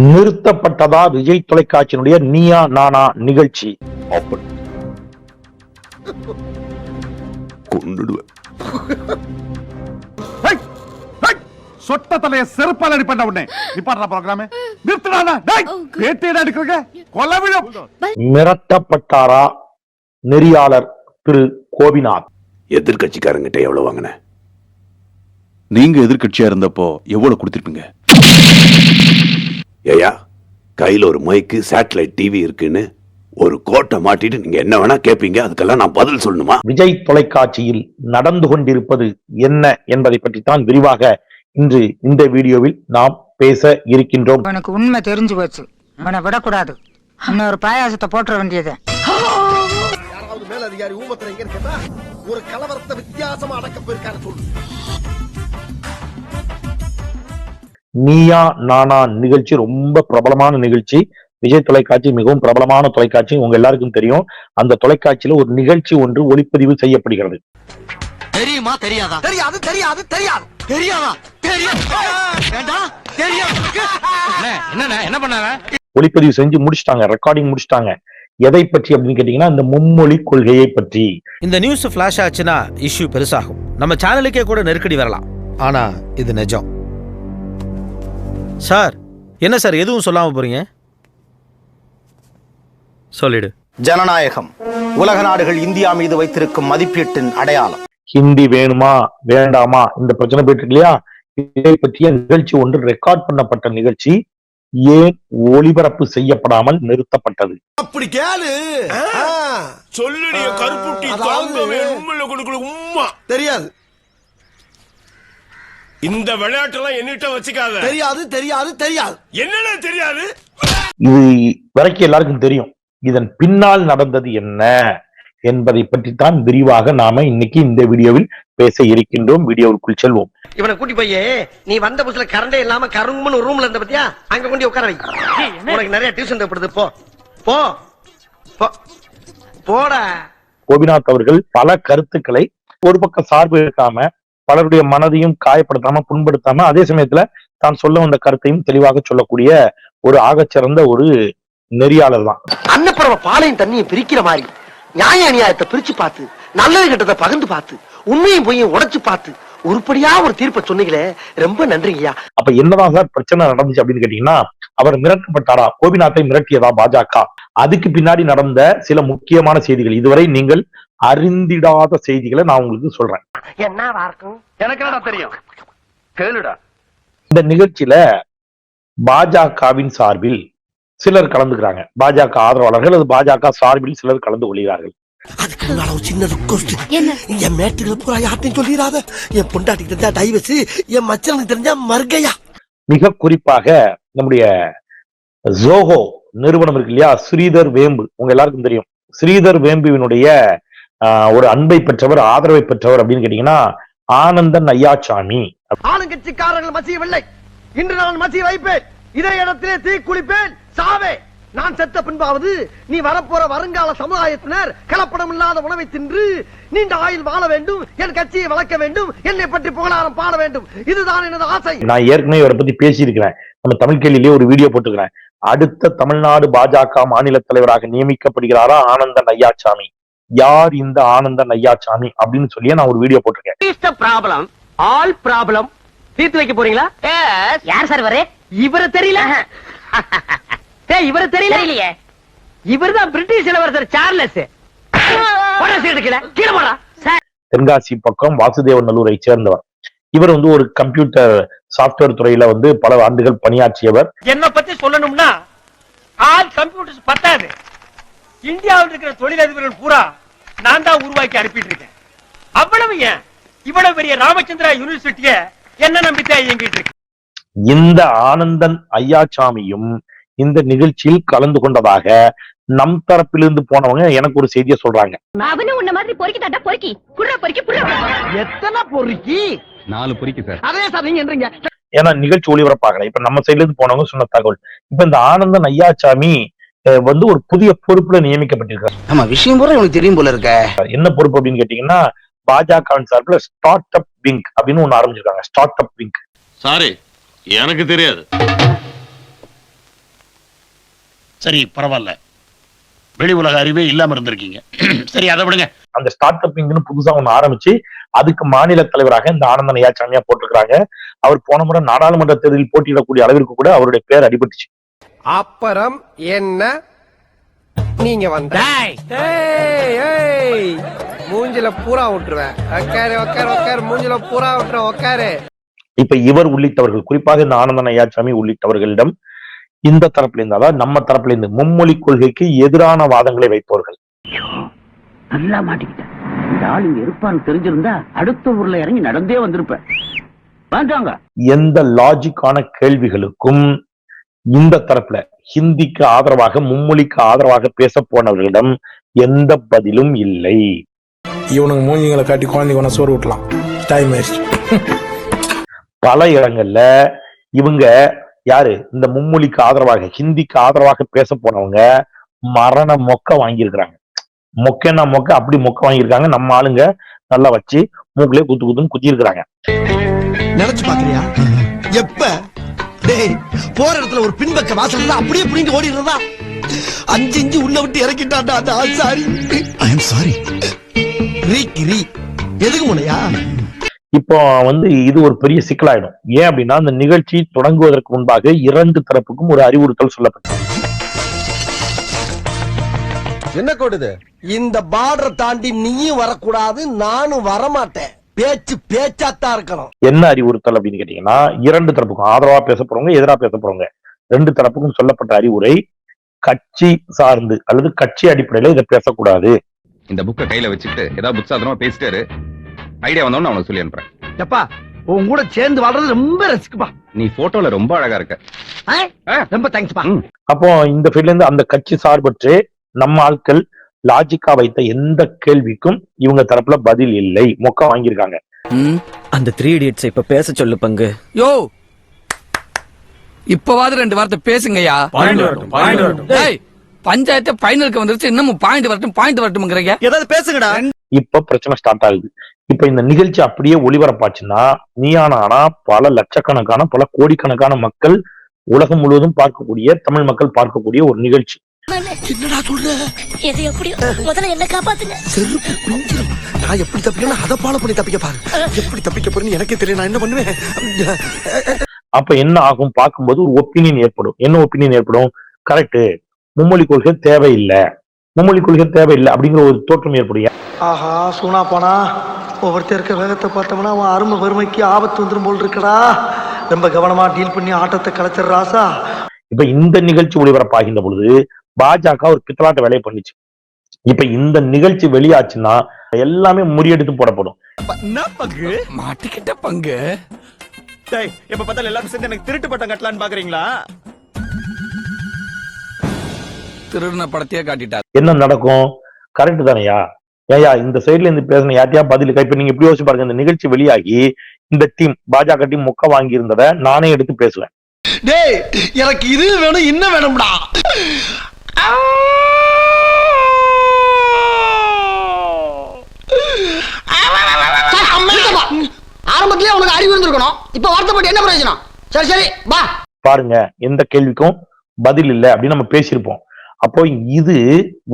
நிறுத்தப்பட்டதா விஜய் தொலைக்காட்சியினுடைய நீயா நானா நிகழ்ச்சி? சொட்ட தலைய செருப்பால் அடி பண்ண உடனே நிப்பாட்டா ப்ரோகிராம் நிறுத்துறானா? டேய் பேட்டியடா எடுக்கறங்க கொலவிழும். மிரட்டப்பட்டாரா நெறியாளர் திரு கோபிநாத்? எதிர்கட்சிக்காரங்கிட்ட எவ்வளவு வாங்கின? நீங்க எதிர்கட்சியா இருந்தப்போ எவ்வளவு கொடுத்திருப்பீங்க? ஏயா, கையில ஒரு மைக்கு சேட்டலைட் டிவி இருக்குன்னு ஒரு கோட்டை மாட்டிட்டு நீங்க என்ன வேணா கேட்பீங்க, அதுக்கெல்லாம் நான் பதில் சொல்லணுமா? விஜய் தொலைக்காட்சியில் நடந்து கொண்டிருப்பது என்ன என்பதை பற்றி தான் விரிவாக இன்று இந்த வீடியோவில் நாம் பேச இருக்கின்றோம். உனக்கு உண்மை தெரிஞ்சு போச்சு, அவனை விடக்கூடாது. இன்னொரு பாயாசத்தை போட்டுற வேண்டியது. யாராவது மேலதிகாரி ஊமத்துல எங்க இருக்கா? ஒரு கலவரத்தை வித்தியாசமா அடக்க போயிருக்காரு சொல்லு. நீயா நானா நிகழ்ச்சி ரொம்ப பிரபலமான நிகழ்ச்சி. விஜய் தொலைக்காட்சி மிகவும் பிரபலமான தொலைக்காட்சி, உங்க எல்லாருக்கும் தெரியும். அந்த தொலைக்காட்சியில ஒரு நிகழ்ச்சி ஒன்று ஒளிப்பதிவு செய்யப்படுகிறது. தெரியுமா? தெரியாதா? தெரியாது தெரியாது தெரியாது தெரியாதா? என்ன பண்ணாங்க? ஒளிப்பதிவு செஞ்சு முடிச்சிட்டாங்க, ரெக்கார்டிங் முடிச்சிட்டாங்க. எதை பற்றி அப்படின்னு கேட்டீங்கன்னா, இந்த மும்மொழி கொள்கையை பற்றி. இந்த நியூஸ் ஃபிளாஷ் ஆச்சுன்னா இஷ்யூ பெருசாகும், நம்ம சேனலுக்கே கூட நெருக்கடி வரலாம். ஆனா இது நிஜம் சார். என்ன சார் எதுவும் சொல்லாம போறீங்க? சொல்லிடு. ஜனநாயகம் உலக நாடுகள் இந்தியா மீது வைத்திருக்கும் மதிப்பீட்டின் அடையாளம். ஹிந்தி வேணுமா வேண்டாமா இந்த பிரச்சனை போயிட்டு இருக்கு இல்லையா? இதை பற்றிய நிகழ்ச்சி ஒன்று ரெக்கார்ட் பண்ணப்பட்ட நிகழ்ச்சி ஏன் ஒளிபரப்பு செய்யப்படாமல் நிறுத்தப்பட்டது? அப்படி கேளு. சொல்லுடைய கருப்புட்டி தாங்கவே உண்மையில கொடுக்கல உம்மா தெரியாது. இந்த விளையாட்டெல்லாம் என்னிட்ட வச்சுக்காத. தெரியாது தெரியாது தெரியாது என்னன்னு தெரியாது. இது வரைக்கும் எல்லாருக்கும் தெரியும். இதன் பின்னால் நடந்தது என்ன என்பதை பற்றி தான் விரிவாக நாம இன்னைக்கு இந்த வீடியோவில் பேச இருக்கின்றோம். வீடியோவுக்குள் செல்வோம். இவனை கூட்டி போய் நீ வந்த புதுசுல கரண்டே இல்லாம கருங்குன்னு ஒரு ரூம்ல இருந்த பத்தியா, அங்க கொண்டு உட்கார வை. உனக்கு நிறைய டியூஷன் தேவைப்படுது. போ போ போடா. கோபிநாத் அவர்கள் பல கருத்துக்களை ஒரு பக்கம் சார்பு எடுக்காம, பலருடைய மனதையும் காயப்படுத்தாம புண்படுத்தாம, அதே சமயத்துல தான் சொல்ல வந்த கருத்தையும் தெளிவாக சொல்லக்கூடிய ஒரு ஆகச்சிறந்த ஒரு நெறியாளர் தான். அன்னப்பறவை பாலையும் தண்ணியும் பிரிக்கிற மாதிரி நியாய அநியாயத்தை பிரிச்சு பார்த்து, நல்லது கெட்டதை பகிர்ந்து பார்த்து, உண்மையும் பொய்யும் உடைச்சு பார்த்து உருப்படியா ஒரு தீர்ப்பை சொன்னீங்களே, ரொம்ப நன்றிங்கய்யா. அப்ப என்னதான் சார் பிரச்சனை நடந்துச்சு அப்படின்னு கேட்டீங்கன்னா, அவர் மிரட்டப்பட்டாரா? கோபிநாத்தை மிரட்டியதா பாஜக? அதுக்கு பின்னாடி நடந்த சில முக்கியமான செய்திகள், இதுவரை நீங்கள் அறிந்திடாத செய்திகளை நான் உங்களுக்கு சொல்றேன். என்னவா இருக்கும்? எனக்கு என்னடா தெரியும், கேளுடா. இந்த நிகழ்ச்சியில பாஜகவின் சார்பில் சிலர் கலந்துக்கிறாங்க. பாஜக ஆதரவாளர்கள், அது பாஜக சார்பில் சிலர் கலந்து கொள்கிறார்கள். அதுக்கு முன்னால ஒரு சின்ன ரிக்வெஸ்ட். என் மேட்டுகளை பூரா யார்ட்டையும் சொல்லிடாத. என் பொண்டாட்டிக்கு தெரிஞ்சா டைவர்ஸ், என் மச்சனுக்கு தெரிஞ்சா மர்கையா. மிக குறிப்பாக நம்முடைய ஜோஹோ நிறுவனம் இருக்கு இல்லையா, ஸ்ரீதர் வேம்பு, உங்க எல்லாருக்கும் தெரியும். ஸ்ரீதர் வேம்புவினுடைய ஒரு அன்பை பெற்றவர், ஆதரவை பெற்றவர் அப்படின்னு கேட்டீங்கன்னா ஆனந்தன் ஐயாசாமி. ஆளுங்கட்சிக்காரர்கள் மசியவில்லை, இன்று நான் மசிய வைப்பேன். இதே இடத்திலே தீ குளிப்பேன், சாவே. நான் செத்த பின்பாவது நீ வரப்போற வருங்கால சமுதாயத்தினர் கலப்படம் இல்லாத உணவை தின்று நீண்ட ஆயுள் வாழ வேண்டும், என் கட்சியை வளர்க்க வேண்டும், என்னை பற்றி புகழாரம் பாட வேண்டும். இதுதான் எனது ஆசை. நான் ஏற்கனவே இவரை பத்தி பேசி இருக்கிறேன். நம்ம தமிழ் கேள்வியிலேயே ஒரு வீடியோ போட்டுக்கிறேன். அடுத்த தமிழ்நாடு பாஜக மாநில தலைவராக நியமிக்கப்படுகிறாரா ஆனந்தன் ஐயாசாமி? யார் இந்த ஆனந்தன் ஐயாசாமி அப்படின்னு சொல்லி நான் ஒரு வீடியோ போட்டிருக்கேன். ப்ராப்ளம் ஆல் ப்ராப்ளம் தீர்த்து வைக்க போறீங்களா? யார் சார் வரே? இவரை தெரியல. இவரை தெரியலையே. இவர்தான் பிரிட்டிஷ் இளவரசர் சார்லஸ். தென்காசி பக்கம் வாசுதேவநல்லூரை சேர்ந்தவர். இவர் ஒரு கம்ப்யூட்டர் சாப்ட்வேர் துறையில பல ஆண்டுகள் பணியாற்றியவர். என்ன பத்தி சொல்லணும்னா, ஆல் கம்ப்யூட்டர்ஸ் பத்தாது, இந்தியாவில் இருக்கிற தொழிலதிபர்கள் பூரா நான் தான் உருவாக்கி அனுப்பிட்டு இருக்கேன். அவ்வளவு ஏன் இவ்வளவு பெரிய ராமச்சந்திரா யூனிவர்சிட்டிய என்ன நம்பித்தான் இயங்கிட்டு இருக்கு. இந்த ஆனந்தன் ஐயாசாமியும் இந்த நிகழ்ச்சியில் கலந்து கொண்டதாக நம் தரப்பிலிருந்து போனவங்க எனக்கு ஒரு செய்தியை சொல்றாங்க. அவனும் உன்ன மாதிரி பொறுக்கி தட்டா பொறுக்கி குடுற பொறுக்கி புடுற. எத்தனை பொறுக்கி? 4 பொறுக்கி சார். அதே சார் நீங்க என்றீங்க. ஏன்னா நிகழ்ச்சி ஒளிபரப்பாகல. இப்ப நம்ம சைட்ல இருந்து போனவங்க சொன்ன தகவல். இப்ப இந்த ஆனந்தன் ஐயாசாமி ஒரு புதிய பொறுப்புல நியமிக்கப்பட்டிருக்காரு. ஆமா, விஷயம் பூரா உனக்கு தெரியும் போல இருக்க. என்ன பொறுப்பு அப்படின்னு கேட்டீங்கன்னா, பாஜகவின் சார்பில் ஸ்டார்ட் அப் விங் அப்படின்னு ஒண்ணு ஆரம்பிச்சிருக்காங்க. Start up wing. சாரி, எனக்கு தெரியாது. சரி பரவாயில்ல, வெளி உலக அறிவே இல்லாம இருந்திருக்கீங்க. சரி அதை விடுங்க. அந்த ஸ்டார்ட் அப்னு புதுசா ஒண்ணு ஆரம்பிச்சு அதுக்கு மாநில தலைவராக இந்த ஆனந்தன் ஐயா சாமியா போட்டிருக்காங்க. அவர் போன முறை நாடாளுமன்ற தேர்தலில் போட்டியிடக்கூடிய அளவிற்கு கூட அவருடைய பேர் அடிபட்டுச்சு. அப்புறம் என்ன நீங்க வந்த மூஞ்சில பூரா விட்டுருவேன். உக்காரு உக்காரு உக்காரு, மூஞ்சில பூரா விட்டுருவேன், உக்காரு. இப்ப இவர் உள்ளிட்டவர்கள், குறிப்பாக இந்த ஆனந்தன் ஐயாச்சாமி உள்ளிட்டவர்களிடம் இந்த தரப்புல இருந்து, அதாவது நம்ம தரப்புல இருந்து மும்மொழி கொள்கைக்கு எதிரான வாதங்களை வைப்பவர்கள். நல்லா மாட்டிக்கிட்டேன். இந்த ஆள் இங்க இருப்பான்னு தெரிஞ்சிருந்தா அடுத்த ஊர்ல இறங்கி நடந்தே வந்திருப்பேன். வாங்க. எந்த லாஜிக்கான கேள்விகளுக்கும் இந்த தரப்புல ஹிந்திக்கு ஆதரவாக மும்மொழிக்கு ஆதரவாக பேச போனவர்களிடம் எந்த பதிலும் இல்லை. இவனுக்கு மூஞ்சிங்களை காட்டி குழந்தைக்கு சோறு விட்டலாம். Time waste. பல இடங்கள்ல இவங்க யாரு இந்த மும்மொழிக்கு ஆதரவாக ஹிந்திக்கு ஆதரவாக பேச போனவங்க மரண மொக்க வாங்கியிருக்கிறாங்க. மொக்கன்னா மொக்க, அப்படி மொக்க வாங்கியிருக்காங்க. நம்ம ஆளுங்க நல்லா வச்சு மூக்கிலே குத்து குத்துன்னு குத்தி இருக்கிறாங்க. நினைச்சு பாக்குறியா? எப்ப போற இடத்துல ஒரு பின்பக்க வாசல் அப்படியே புரிந்து ஓடிடுறதா? 5 இன்ச்சு உள்ள விட்டு இறக்கிட்டாண்டா அந்த ஆசாரி. ஐ அம் சாரி. ரீ எதுக்கு முனையா? இப்போ இது ஒரு பெரிய சிக்கலாயிடும். ஏன் அப்படின்னா, அந்த நிகழ்ச்சி தொடங்குவதற்கு முன்பாக 2 தரப்புக்கும் ஒரு அறிவுறுத்தல் சொல்லப்பட்டது. என்ன கோடுது? இந்த பார்டர் தாண்டி நீயும் வரக்கூடாது, நானும் வரமாட்டேன். பேச்சு பேச்சாத்தான் இருக்கணும். என்ன அறிவுறுத்தல் அப்படின்னு கேட்டீங்கன்னா, 2 தரப்புக்கும் ஆதரவா பேச போறவங்க, எதிராக பேச போறவங்க 2 தரப்புக்கும் சொல்லப்பட்ட அறிவுரை, கட்சி சார்ந்து அல்லது கட்சி அடிப்படையில இதை பேசக்கூடாது. இந்த புக்கை கையில வச்சுட்டு ஏதாவது புத்தாதனமா பேசிட்டாரு, ஐடியா வந்தோன்னு அவனுக்கு சொல்லி அனுப்புறேன். எப்பா உன் கூட சேர்ந்து வாழ்றது ரொம்ப ரசிக்குப்பா. நீ போட்டோல ரொம்ப அழகா இருக்க. ரொம்ப தேங்க்ஸ்பா. அப்போ இந்த ஃபீல்ட்ல இருந்து அந்த கட்சி சார்பற்று நம்ம ஆட்கள் லாஜிக்கா வைத்த எந்த கேள்விக்கும் இவங்க தரப்புல பதில் இல்லை. மொக்க வாங்கியிருக்காங்க. அந்த 3 இடியட்ஸ் இப்ப பேச சொல்லு பங்கு. யோ இப்பவாது 2 வார்த்தை பேசுங்கய்யா. பஞ்சாயத்து பைனலுக்கு வந்துருச்சு, இன்னமும் பாயிண்ட் வரட்டும்ங்கறீங்க. ஏதாவது பேசுங்கடா. இப்ப பிரச்சனை ஸ்டார்ட் ஆகுது. இப்ப இந்த நிகழ்ச்சி அப்படியே ஒளிபரப்பாச்சுன்னா நீயானா பல லட்சக்கணக்கான பல கோடிக்கணக்கான மக்கள் உலகம் முழுவதும் பார்க்கக்கூடிய, தமிழ் மக்கள் பார்க்கக்கூடிய ஒரு நிகழ்ச்சி. என்னடா சொல்ற? எது எப்படி முதல்ல என்ன காப்பாத்துங்க. செருப்பு குஞ்சிரும். நான் எப்படி தப்பிக்கணும் அதை ஃபாலோ பண்ணி தப்பிக்க பாரு. எப்படி தப்பிக்க போறேன்னு எனக்கே தெரியல. நான் என்ன பண்ணுவேன்? அப்ப என்ன ஆகும் பார்க்கும்போது ஒரு ஒப்பீனியன் ஏற்படும். என்ன ஒப்பீனியன் ஏற்படும்? கரெக்ட், மும்மொழி கொள்கை தேவையில்லை, மும்மொழி கொள்கை தேவையில்லை அப்படிங்கிற ஒரு தோற்றம் ஏற்படும். ஆஹா சூனா போனா ஒவ்வொருத்தர் இருக்க வேகத்தை பார்த்தோம்னா அவன் அருமை வறுமைக்கு ஆபத்து வந்துடும் போல் இருக்கடா. ரொம்ப கவனமா டீல் பண்ணி ஆட்டத்தை கலைச்சிட ராசா. இப்ப இந்த நிகழ்ச்சி ஒளிபரப்பாகின்ற பொழுது பாஜக ஒரு பித்தலாட்ட வேலையை பண்ணிச்சு. இப்ப இந்த நிகழ்ச்சி வெளியாச்சுன்னா எல்லாமே முறியடித்து போடப்படும். பங்கு மாட்டிக்கிட்ட பங்கு. எப்ப பார்த்தாலும் எல்லாரும் சேர்ந்து எனக்கு திருட்டு பட்டம் கட்டலான்னு பாக்குறீங்களா? திருடின படத்தையே காட்டிட்டார். என்ன நடக்கும்? கரெக்ட் தானையா? ஏயா இந்த சைட்ல இருந்து பேசின யார்ட்டையா பதில் இப்ப நீங்க எப்படி யோசிச்சு பாருங்க. இந்த நிகழ்ச்சி வெளியாகி இந்த டீம் பாஜக டீம் மொக்க வாங்கி இருந்ததை நானே எடுத்து பேசுவேன். டேய் எனக்கு இது வேணும் இன்னும் வேணும்டா. ஆரம்பத்திலே உனக்கு அறிவு இருந்திருக்கணும். இப்ப வருத்தப்பட்டு என்ன பிரயோஜனம்? சரி சரி வா. பாருங்க, எந்த கேள்விக்கும் பதில் இல்லை அப்படின்னு நம்ம பேசியிருப்போம். அப்போ இது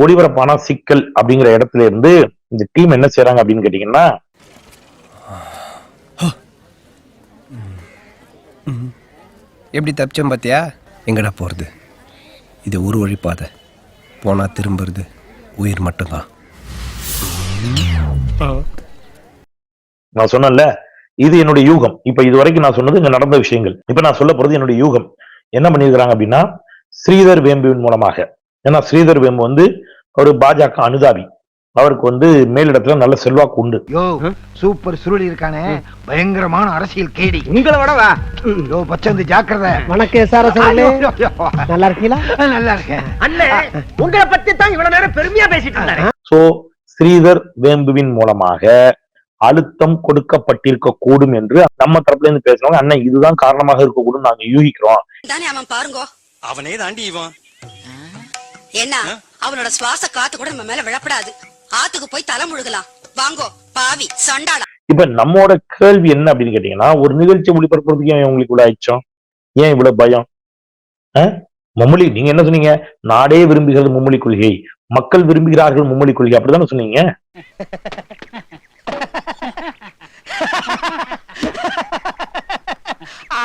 ஒளிபரப்பான சிக்கல் அப்படிங்கிற இடத்துல இருந்து இந்த டீம் என்ன செய்யறாங்க அப்படின்னு கேட்டீங்கன்னா, எப்படி தப்பிச்சோம் பாத்தியா? எங்கடா போறது? இது ஒரு வழி பாதை, போனா திரும்புறது உயிர் மட்டும்தான். நான் சொன்னேன்ல, இது என்னுடைய யூகம். இப்ப இது வரைக்கும் நான் சொன்னது இங்க நடந்த விஷயங்கள். இப்ப நான் சொல்ல போறது என்னுடைய யூகம். என்ன பண்ணிருக்கிறாங்க அப்படின்னா, ஸ்ரீதர் வேம்புவின் மூலமாக, ஏன்னா ஸ்ரீதர் வேம்பு ஒரு பாஜக அனுதாபி, அவருக்கு மேலிடத்துல நல்ல செல்வாக்கு உண்டு. யோ சூப்பர் சுருளி இருக்கானே, பயங்கரமான அரசியல் கேடி. உங்களை விடவா? யோ பச்சந்து ஜாக்கிரதை. வணக்கம் சார். நல்லா இருக்கீங்களா? நல்லா இருக்கேன் அண்ணே. உங்களை பத்தி தான் இவ்வளவு நேரம் பெருமையா பேசிட்டு இருந்தாரு. சோ ஸ்ரீதர் வேம்புவின் மூலமாக அழுத்தம் கொடுக்கப்பட்டிருக்க கூடும் என்று நம்ம தரப்புல இருந்து பேசுறவங்க, அண்ணன் இதுதான் காரணமாக இருக்கக்கூடும் நாங்க யூகிக்கிறோம். அவன் பாருங்க, அவனே தாண்டி இவன். என்ன அவனோட சுவாச காத்து கூட நம்ம மேல விழப்படாது. ஆத்துக்கு போய் தலை முழுகலாம். வாங்கோ பாவி சண்டாளா. இப்ப நம்மோட கேள்வி என்ன அப்படின்னு கேட்டீங்கன்னா, ஒரு நிகழ்ச்சி ஒளிபரப்புறதுக்கு ஏன் உங்களுக்கு இவ்வளவு அச்சம்? ஏன் இவ்வளவு பயம்? மும்மொழி நீங்க என்ன சொன்னீங்க? நாடே விரும்புகிறது மும்மொழி கொள்கை, மக்கள் விரும்புகிறார்கள் மும்மொழி கொள்கை, அப்படிதானே சொன்னீங்க?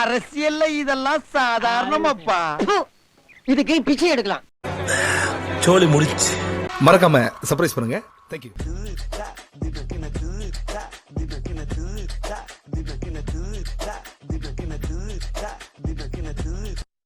அரசியல்ல இதெல்லாம் சாதாரணமாப்பா. இதுக்கு பிச்சை எடுக்கலாம். சோலி முடிச்சு. மறக்காம சர்ப்ரைஸ் பண்ணுங்க. தேங்க்யூ.